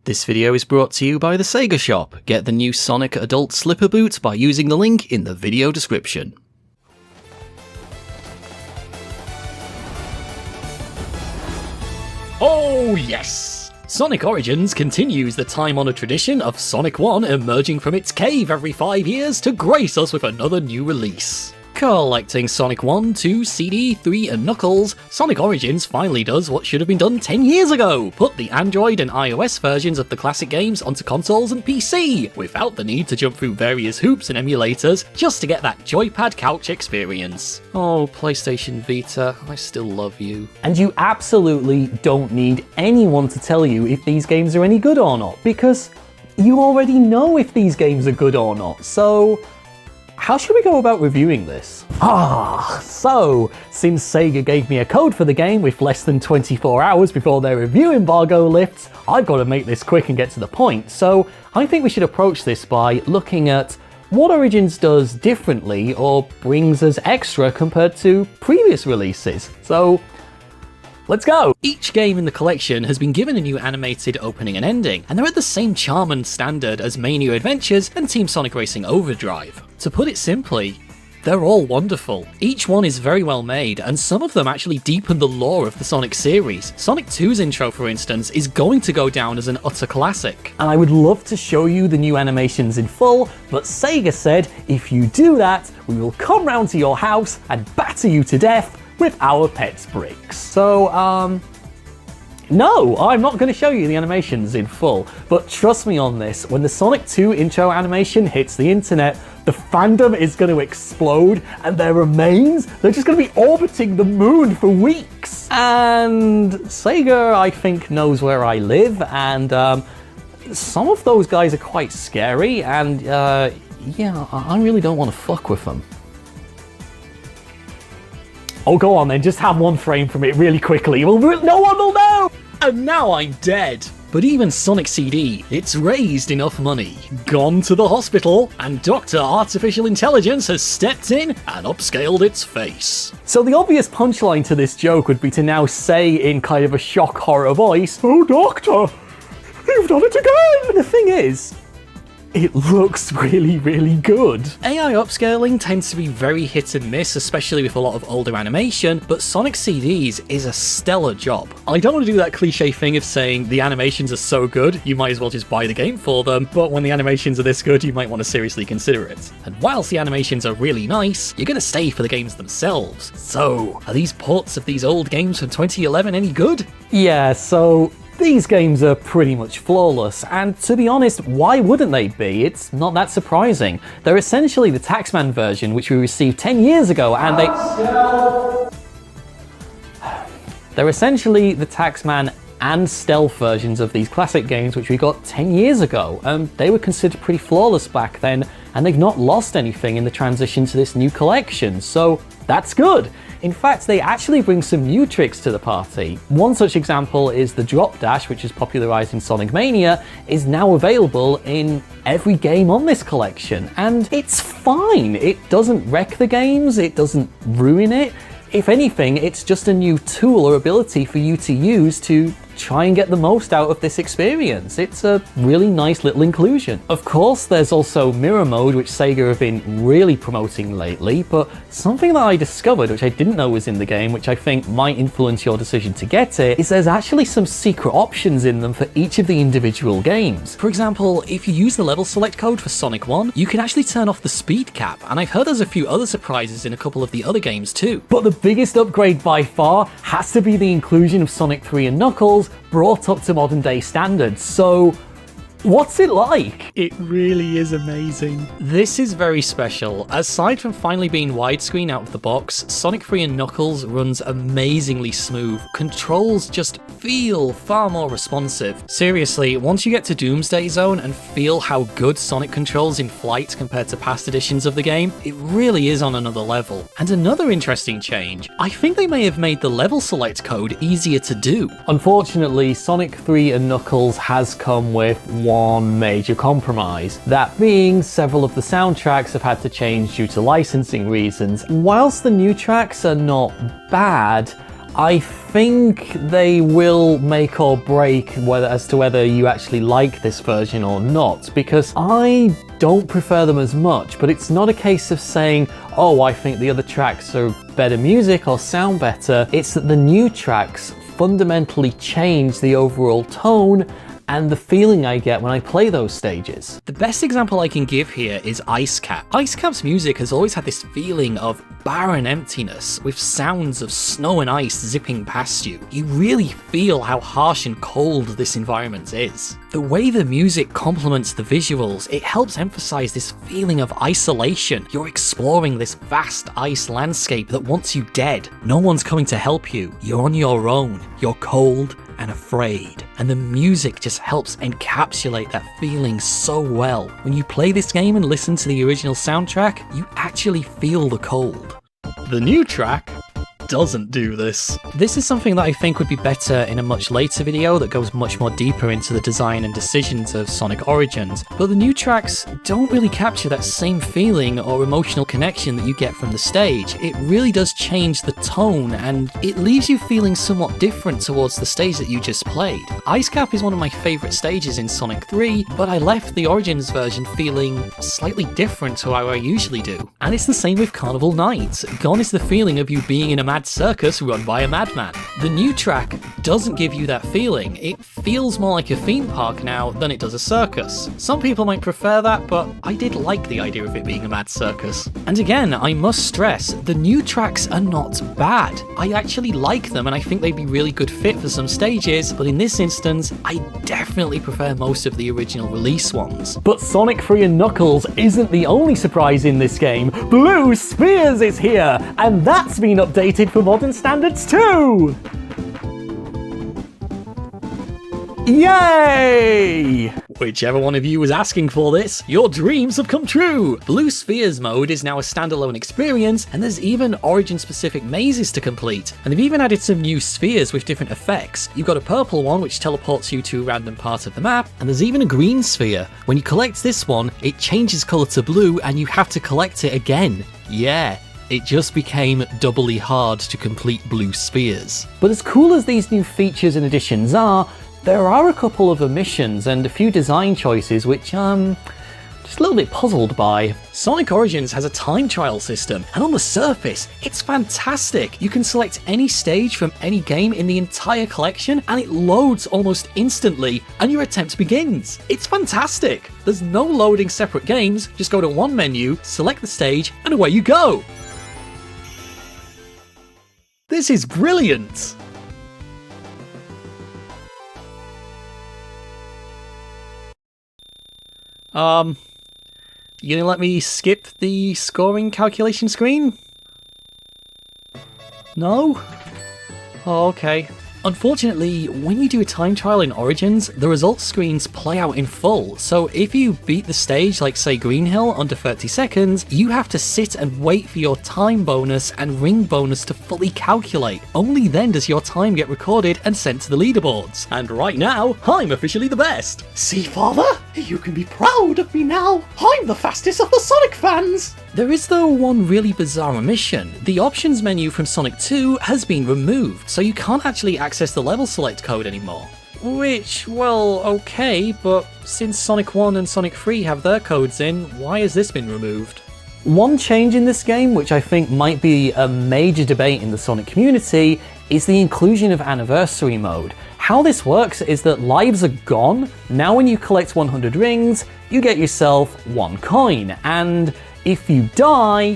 This video is brought to you by the Sega Shop. Get the new Sonic Adult Slipper Boot by using the link in the video description. Oh yes! Sonic Origins continues the time-honoured tradition of Sonic 1 emerging from its cave every 5 years to grace us with another new release. Collecting Sonic 1, 2, CD, 3 and Knuckles, Sonic Origins finally does what should have been done 10 years ago, put the Android and iOS versions of the classic games onto consoles and PC, without the need to jump through various hoops and emulators just to get that joypad couch experience. Oh, PlayStation Vita, I still love you. And you absolutely don't need anyone to tell you if these games are any good or not, because you already know if these games are good or not, so how should we go about reviewing this? So, since Sega gave me a code for the game with less than 24 hours before their review embargo lifts, I've got to make this quick and get to the point. So, I think we should approach this by looking at what Origins does differently or brings as extra compared to previous releases. So, let's go! Each game in the collection has been given a new animated opening and ending, and they're at the same charm and standard as Mania Adventures and Team Sonic Racing Overdrive. To put it simply, they're all wonderful. Each one is very well made, and some of them actually deepen the lore of the Sonic series. Sonic 2's intro, for instance, is going to go down as an utter classic. And I would love to show you the new animations in full, but Sega said, if you do that, we will come round to your house and batter you to death with our pets bricks. So, no, I'm not going to show you the animations in full, but trust me on this, when the Sonic 2 intro animation hits the internet, the fandom is going to explode, and their remains, they're just going to be orbiting the moon for weeks. And Sega, I think, knows where I live, and some of those guys are quite scary, and yeah, I really don't want to fuck with them. Oh, go on then, just have one frame from it really quickly. No one will know! And now I'm dead. But even Sonic CD, it's raised enough money, gone to the hospital, and Dr. Artificial Intelligence has stepped in and upscaled its face. So the obvious punchline to this joke would be to now say in kind of a shock horror voice, "Oh, Doctor, you've done it again!" And the thing is, it looks really, really good. AI upscaling tends to be very hit and miss, especially with a lot of older animation, but Sonic CDs is a stellar job. I don't want to do that cliche thing of saying the animations are so good, you might as well just buy the game for them, but when the animations are this good, you might want to seriously consider it. And whilst the animations are really nice, you're going to stay for the games themselves. So, are these ports of these old games from 2011 any good? Yeah, so these games are pretty much flawless, and to be honest, why wouldn't they be? It's not that surprising. They're essentially the Taxman version, which we received 10 years ago, and they're essentially the Taxman and Stealth versions of these classic games, which we got 10 years ago. They were considered pretty flawless back then, and they've not lost anything in the transition to this new collection, so that's good. In fact, they actually bring some new tricks to the party. One such example is the drop dash, which is popularized in Sonic Mania, is now available in every game on this collection, and it's fine. It doesn't wreck the games, it doesn't ruin it. If anything, it's just a new tool or ability for you to use to try and get the most out of this experience. It's a really nice little inclusion. Of course, there's also mirror mode, which Sega have been really promoting lately, but something that I discovered, which I didn't know was in the game, which I think might influence your decision to get it, is there's actually some secret options in them for each of the individual games. For example, if you use the level select code for Sonic 1, you can actually turn off the speed cap, and I've heard there's a few other surprises in a couple of the other games too. But the biggest upgrade by far has to be the inclusion of Sonic 3 and Knuckles, brought up to modern day standards. So, what's it like? It really is amazing. This is very special. Aside from finally being widescreen out of the box, Sonic 3 and Knuckles runs amazingly smooth. Controls just feel far more responsive. Seriously, once you get to Doomsday Zone and feel how good Sonic controls in flight compared to past editions of the game, it really is on another level. And another interesting change, I think they may have made the level select code easier to do. Unfortunately, Sonic 3 and Knuckles has come with one major compromise, that being several of the soundtracks have had to change due to licensing reasons. Whilst the new tracks are not bad, I think they will make or break as to whether you actually like this version or not, because I don't prefer them as much, but it's not a case of saying, oh, I think the other tracks are better music or sound better. It's that the new tracks fundamentally change the overall tone and the feeling I get when I play those stages. The best example I can give here is Ice Cap. Ice Cap's music has always had this feeling of barren emptiness, with sounds of snow and ice zipping past you. You really feel how harsh and cold this environment is. The way the music complements the visuals, it helps emphasize this feeling of isolation. You're exploring this vast ice landscape that wants you dead. No one's coming to help you. You're on your own. You're cold and afraid. And the music just helps encapsulate that feeling so well. When you play this game and listen to the original soundtrack, you actually feel the cold. The new track doesn't do this. This is something that I think would be better in a much later video that goes much more deeper into the design and decisions of Sonic Origins, but the new tracks don't really capture that same feeling or emotional connection that you get from the stage. It really does change the tone, and it leaves you feeling somewhat different towards the stage that you just played. Ice Cap is one of my favourite stages in Sonic 3, but I left the Origins version feeling slightly different to how I usually do. And it's the same with Carnival Night. Gone is the feeling of you being in a mad circus run by a madman. The new track doesn't give you that feeling. It feels more like a theme park now than it does a circus. Some people might prefer that, but I did like the idea of it being a mad circus. And again, I must stress, the new tracks are not bad. I actually like them and I think they'd be really good fit for some stages, but in this instance, I definitely prefer most of the original release ones. But Sonic 3 and Knuckles isn't the only surprise in this game. Blue Spheres is here, and that's been updated for modern standards too! Yay! Whichever one of you was asking for this, your dreams have come true! Blue Spheres mode is now a standalone experience, and there's even Origin-specific mazes to complete. And they've even added some new spheres with different effects. You've got a purple one which teleports you to a random part of the map, and there's even a green sphere. When you collect this one, it changes colour to blue and you have to collect it again. Yeah. It just became doubly hard to complete Blue Spheres. But as cool as these new features and additions are, there are a couple of omissions and a few design choices which just a little bit puzzled by. Sonic Origins has a time trial system, and on the surface, it's fantastic. You can select any stage from any game in the entire collection, and it loads almost instantly, and your attempt begins. It's fantastic. There's no loading separate games, just go to one menu, select the stage, and away you go. This is brilliant! You gonna let me skip the scoring calculation screen? No? Oh, okay. Unfortunately, when you do a time trial in Origins, the results screens play out in full, so if you beat the stage like say Green Hill under 30 seconds, you have to sit and wait for your time bonus and ring bonus to fully calculate. Only then does your time get recorded and sent to the leaderboards. And right now, I'm officially the best! See, Father? You can be proud of me now! I'm the fastest of the Sonic fans! There is though one really bizarre omission. The options menu from Sonic 2 has been removed, so you can't actually access the level select code anymore. Which, well, okay, but since Sonic 1 and Sonic 3 have their codes in, why has this been removed? One change in this game, which I think might be a major debate in the Sonic community, is the inclusion of Anniversary Mode. How this works is that lives are gone. Now when you collect 100 rings, you get yourself 1 coin, and if you die,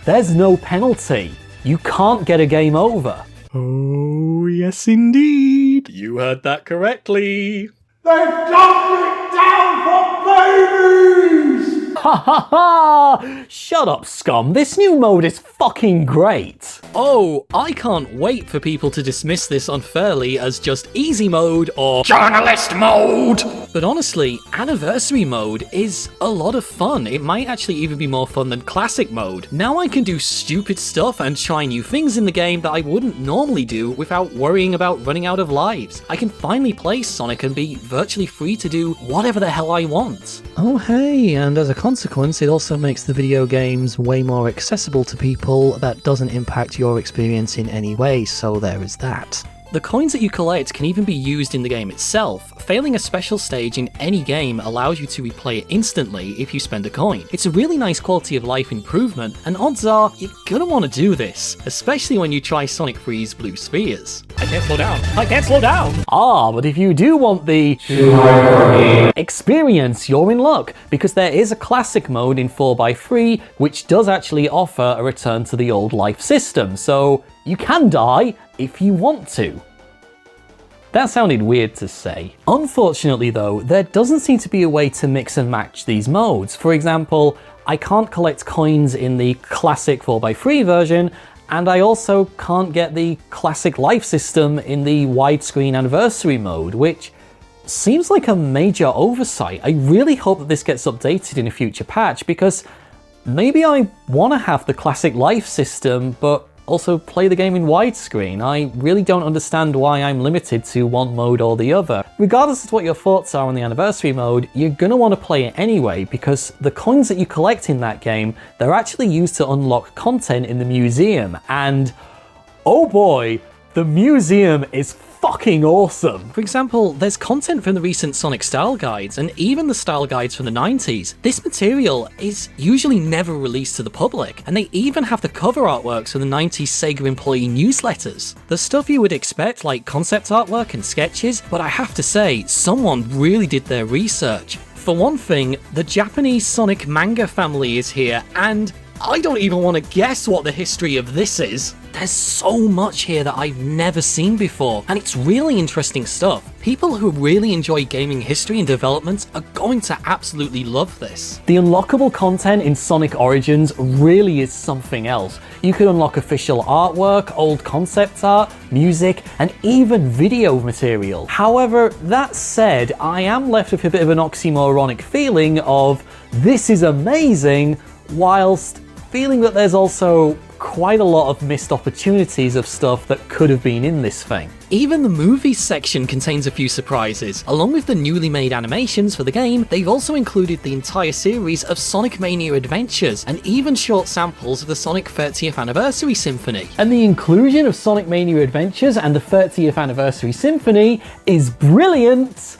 there's no penalty. You can't get a game over. Oh, yes indeed. You heard that correctly. They've dumped it down for babies! Ha ha ha! Shut up, scum. This new mode is fucking great. Oh, I can't wait for people to dismiss this unfairly as just easy mode or journalist mode. But honestly, Anniversary Mode is a lot of fun. It might actually even be more fun than Classic Mode. Now I can do stupid stuff and try new things in the game that I wouldn't normally do without worrying about running out of lives. I can finally play Sonic and be virtually free to do whatever the hell I want. Oh hey, and as a consequence, it also makes the video games way more accessible to people. That doesn't impact your experience in any way, so there is that. The coins that you collect can even be used in the game itself. Failing a special stage in any game allows you to replay it instantly if you spend a coin. It's a really nice quality of life improvement, and odds are you're gonna want to do this, especially when you try Sonic 3's Blue Spheres. I can't slow down. I can't slow down. Ah, but if you do want the experience, you're in luck, because there is a classic mode in 4x3 which does actually offer a return to the old life system, so you can die if you want to. That sounded weird to say. Unfortunately though, there doesn't seem to be a way to mix and match these modes. For example, I can't collect coins in the classic 4x3 version, and I also can't get the classic life system in the widescreen anniversary mode, which seems like a major oversight. I really hope that this gets updated in a future patch, because maybe I want to have the classic life system, but also play the game in widescreen. I really don't understand why I'm limited to one mode or the other. Regardless of what your thoughts are on the anniversary mode, you're gonna want to play it anyway, because the coins that you collect in that game, they're actually used to unlock content in the museum, and oh boy, the museum is fucking awesome. For example, there's content from the recent Sonic style guides and even the style guides from the 90s. This material is usually never released to the public, and they even have the cover artworks from the 90s Sega employee newsletters. The stuff you would expect, like concept artwork and sketches, but I have to say, someone really did their research. For one thing, the Japanese Sonic manga family is here, and I don't even want to guess what the history of this is. There's so much here that I've never seen before, and it's really interesting stuff. People who really enjoy gaming history and development are going to absolutely love this. The unlockable content in Sonic Origins really is something else. You can unlock official artwork, old concept art, music, and even video material. However, that said, I am left with a bit of an oxymoronic feeling of this is amazing, whilst feeling that there's also quite a lot of missed opportunities of stuff that could have been in this thing. Even the movies section contains a few surprises. Along with the newly made animations for the game, they've also included the entire series of Sonic Mania Adventures, and even short samples of the Sonic 30th Anniversary Symphony. And the inclusion of Sonic Mania Adventures and the 30th Anniversary Symphony is brilliant!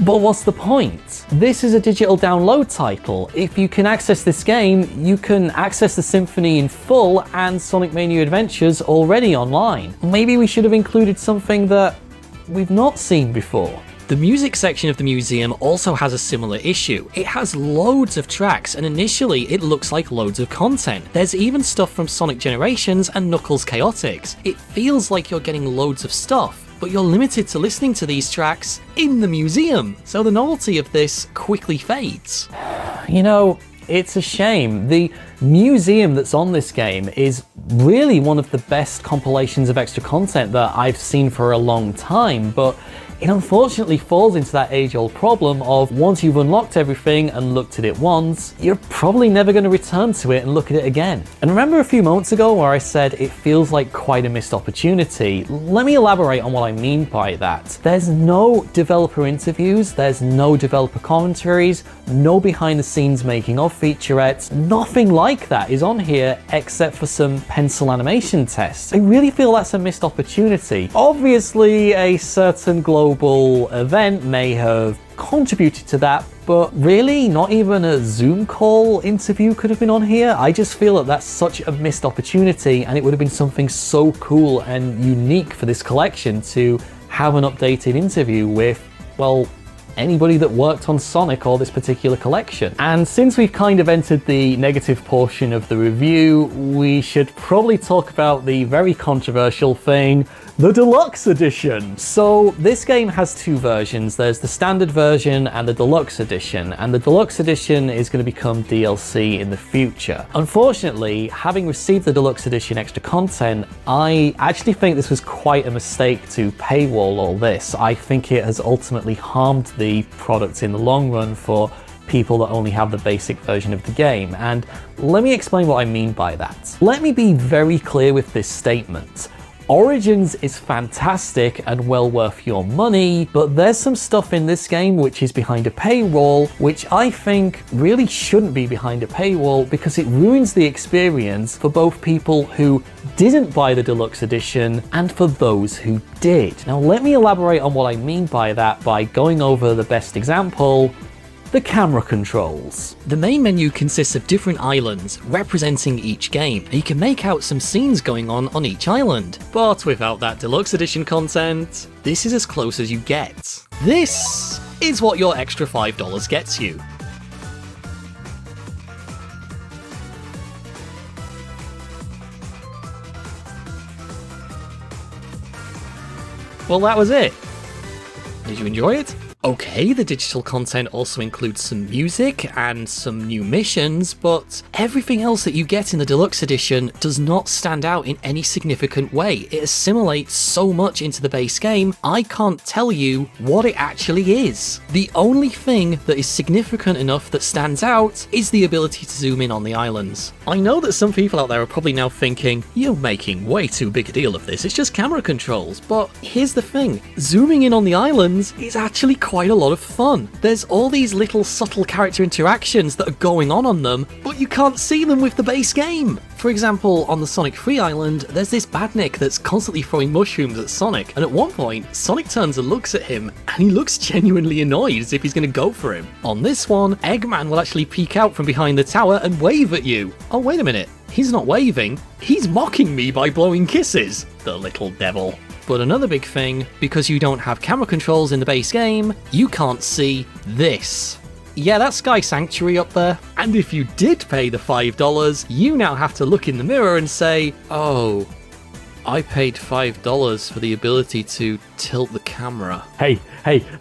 But what's the point? This is a digital download title. If you can access this game, you can access the Symphony in full and Sonic Mania Adventures already online. Maybe we should have included something that we've not seen before. The music section of the museum also has a similar issue. It has loads of tracks, and initially it looks like loads of content. There's even stuff from Sonic Generations and Knuckles Chaotix. It feels like you're getting loads of stuff, but you're limited to listening to these tracks in the museum, so the novelty of this quickly fades. You know, it's a shame. The museum that's on this game is really one of the best compilations of extra content that I've seen for a long time, but it unfortunately falls into that age-old problem of once you've unlocked everything and looked at it once, you're probably never going to return to it and look at it again. And remember a few moments ago where I said it feels like quite a missed opportunity? Let me elaborate on what I mean by that. There's no developer interviews, there's no developer commentaries, no behind-the-scenes making-of featurettes, nothing like that is on here except for some pencil animation tests. I really feel that's a missed opportunity. Obviously, a certain global event may have contributed to that, but really, not even a Zoom call interview could have been on here. I just feel that that's such a missed opportunity, and it would have been something so cool and unique for this collection to have an updated interview with, well, anybody that worked on Sonic or this particular collection. And since we've kind of entered the negative portion of the review, we should probably talk about the very controversial thing, the Deluxe Edition. So this game has two versions. There's the standard version and the Deluxe Edition, and the Deluxe Edition is going to become DLC in the future. Unfortunately, having received the Deluxe Edition extra content, I actually think this was quite a mistake to paywall all this. I think it has ultimately harmed the product in the long run for people that only have the basic version of the game, and let me explain what I mean by that. Let me be very clear with this statement. Origins is fantastic and well worth your money, but there's some stuff in this game which is behind a paywall, which I think really shouldn't be behind a paywall because it ruins the experience for both people who didn't buy the Deluxe Edition and for those who did. Now let me elaborate on what I mean by that by going over the best example: the camera controls. The main menu consists of different islands representing each game, and you can make out some scenes going on each island. But without that Deluxe Edition content, this is as close as you get. This is what your extra $5 gets you. Well, that was it. Did you enjoy it? Okay, the digital content also includes some music and some new missions, but everything else that you get in the Deluxe Edition does not stand out in any significant way. It assimilates so much into the base game, I can't tell you what it actually is. The only thing that is significant enough that stands out is the ability to zoom in on the islands. I know that some people out there are probably now thinking, you're making way too big a deal of this, it's just camera controls, but here's the thing, zooming in on the islands is actually quite a lot of fun. There's all these little subtle character interactions that are going on them, but you can't see them with the base game. For example, on the Sonic 3 island, there's this Badnik that's constantly throwing mushrooms at Sonic, and at one point, Sonic turns and looks at him, and he looks genuinely annoyed as if he's gonna go for him. On this one, Eggman will actually peek out from behind the tower and wave at you. Oh, wait a minute, he's not waving, he's mocking me by blowing kisses, the little devil. But another big thing, because you don't have camera controls in the base game, you can't see this. Yeah, that's Sky Sanctuary up there. And if you did pay the $5, you now have to look in the mirror and say, oh, I paid $5 for the ability to tilt the camera. Hey,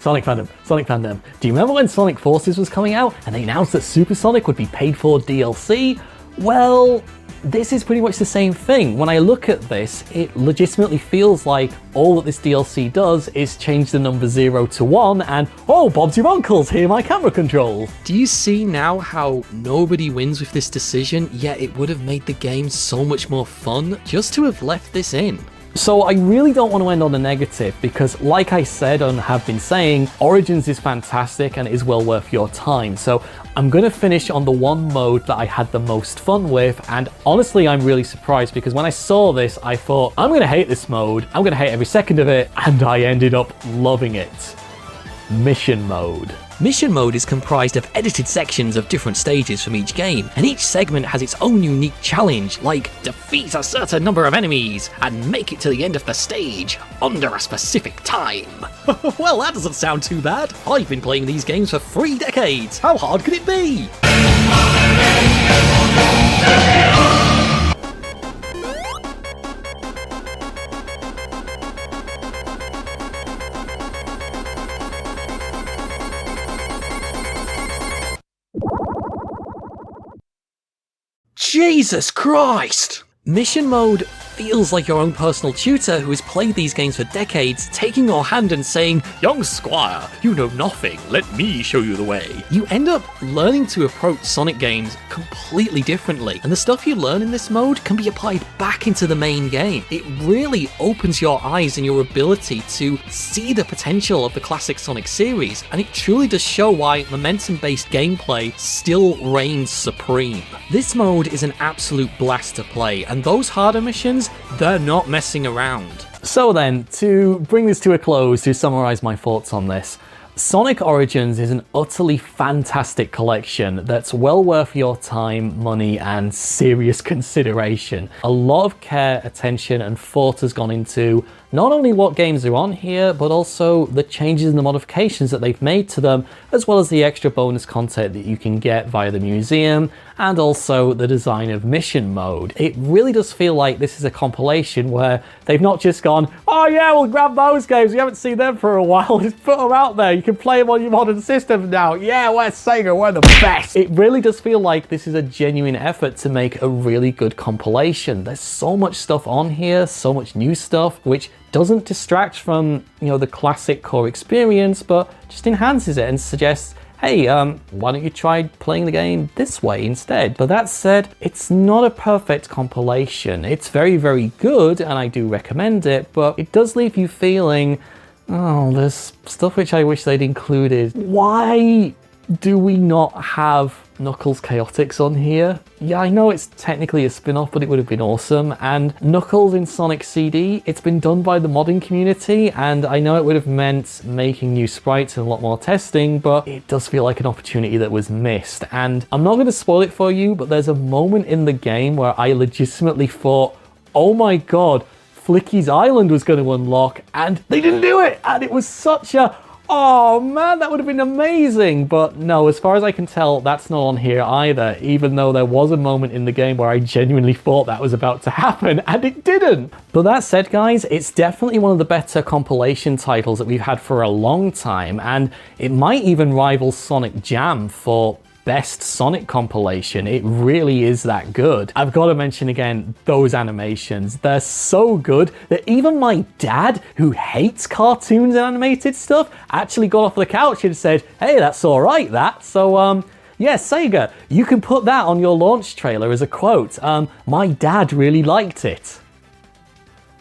Sonic fandom. Do you remember when Sonic Forces was coming out and they announced that Super Sonic would be paid for DLC? Well, this is pretty much the same thing. When I look at this, it legitimately feels like all that this DLC does is change the number 0 to 1 and, oh, Bob's your uncle's, here are my camera controls. Do you see now how nobody wins with this decision, yet it would have made the game so much more fun just to have left this in? So I really don't want to end on a negative because, like I said and have been saying, Origins is fantastic and it is well worth your time. So I'm going to finish on the one mode that I had the most fun with, and honestly I'm really surprised because when I saw this I thought, I'm going to hate this mode, I'm going to hate every second of it, and I ended up loving it. Mission mode. Mission mode is comprised of edited sections of different stages from each game, and each segment has its own unique challenge, like defeat a certain number of enemies and make it to the end of the stage under a specific time. Well, that doesn't sound too bad. I've been playing these games for 3 decades. How hard could it be? Jesus Christ! Mission mode feels like your own personal tutor who has played these games for decades, taking your hand and saying, "Young squire, you know nothing, let me show you the way." You end up learning to approach Sonic games completely differently, and the stuff you learn in this mode can be applied back into the main game. It really opens your eyes and your ability to see the potential of the classic Sonic series, and it truly does show why momentum-based gameplay still reigns supreme. This mode is an absolute blast to play, and those harder missions, they're not messing around. So then, to bring this to a close, to summarize my thoughts on this, Sonic Origins is an utterly fantastic collection that's well worth your time, money, and serious consideration. A lot of care, attention, and thought has gone into not only what games are on here, but also the changes and the modifications that they've made to them, as well as the extra bonus content that you can get via the museum, and also the design of mission mode. It really does feel like this is a compilation where they've not just gone, oh yeah, we'll grab those games, we haven't seen them for a while, just put them out there, you can play them on your modern systems now, yeah, we're Sega, we're the best. It really does feel like this is a genuine effort to make a really good compilation. There's so much stuff on here, so much new stuff, which doesn't distract from, you know, the classic core experience, but just enhances it and suggests, hey, why don't you try playing the game this way instead? But that said, it's not a perfect compilation. It's very, very good, and I do recommend it, but it does leave you feeling, oh, there's stuff which I wish they'd included. Why do we not have Knuckles Chaotix on here? Yeah, I know it's technically a spin-off, but it would have been awesome. And Knuckles in Sonic CD, it's been done by the modding community, and I know it would have meant making new sprites and a lot more testing, but it does feel like an opportunity that was missed. And I'm not going to spoil it for you, but there's a moment in the game where I legitimately thought, oh my god, Flicky's Island was going to unlock, and they didn't do it! And it was such a, oh man, that would have been amazing! But no, as far as I can tell, that's not on here either, even though there was a moment in the game where I genuinely thought that was about to happen, and it didn't! But that said, guys, it's definitely one of the better compilation titles that we've had for a long time, and it might even rival Sonic Jam for best Sonic compilation. It really is that good. I've got to mention again, those animations. They're so good that even my dad, who hates cartoons and animated stuff, actually got off the couch and said, hey, that's all right, that. So, yeah, Sega, you can put that on your launch trailer as a quote. My dad really liked it.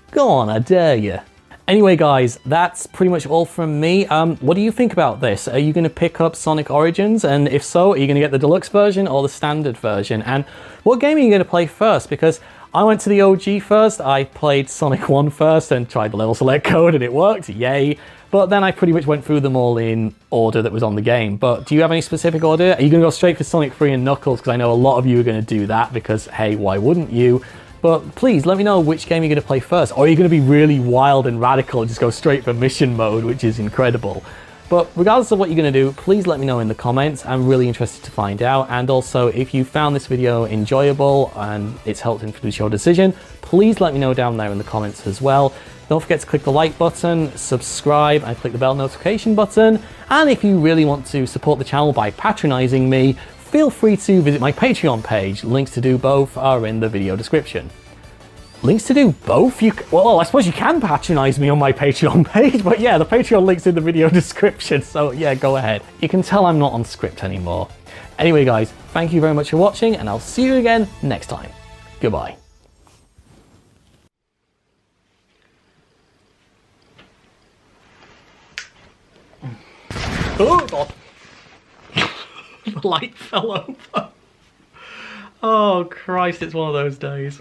Go on, I dare you. Anyway, guys, that's pretty much all from me. What do you think about this? Are you going to pick up Sonic Origins? And if so, are you going to get the deluxe version or the standard version? And what game are you going to play first? Because I went to the OG first. I played Sonic 1 first and tried the level select code and it worked. Yay. But then I pretty much went through them all in order that was on the game. But do you have any specific order? Are you going to go straight for Sonic 3 and Knuckles? Because I know a lot of you are going to do that because, hey, why wouldn't you? But please let me know which game you're going to play first. Or are you going to be really wild and radical and just go straight for mission mode, which is incredible. But regardless of what you're going to do, please let me know in the comments. I'm really interested to find out. And also, if you found this video enjoyable and it's helped influence your decision, please let me know down there in the comments as well. Don't forget to click the like button, subscribe, and click the bell notification button. And if you really want to support the channel by patronizing me, feel free to visit my Patreon page. Links to do both are in the video description. Links to do both? Well, I suppose you can patronize me on my Patreon page, but yeah, the Patreon link's in the video description, so yeah, go ahead. You can tell I'm not on script anymore. Anyway, guys, thank you very much for watching, and I'll see you again next time. Goodbye. Oh, God. The light fell over. Oh Christ, it's one of those days.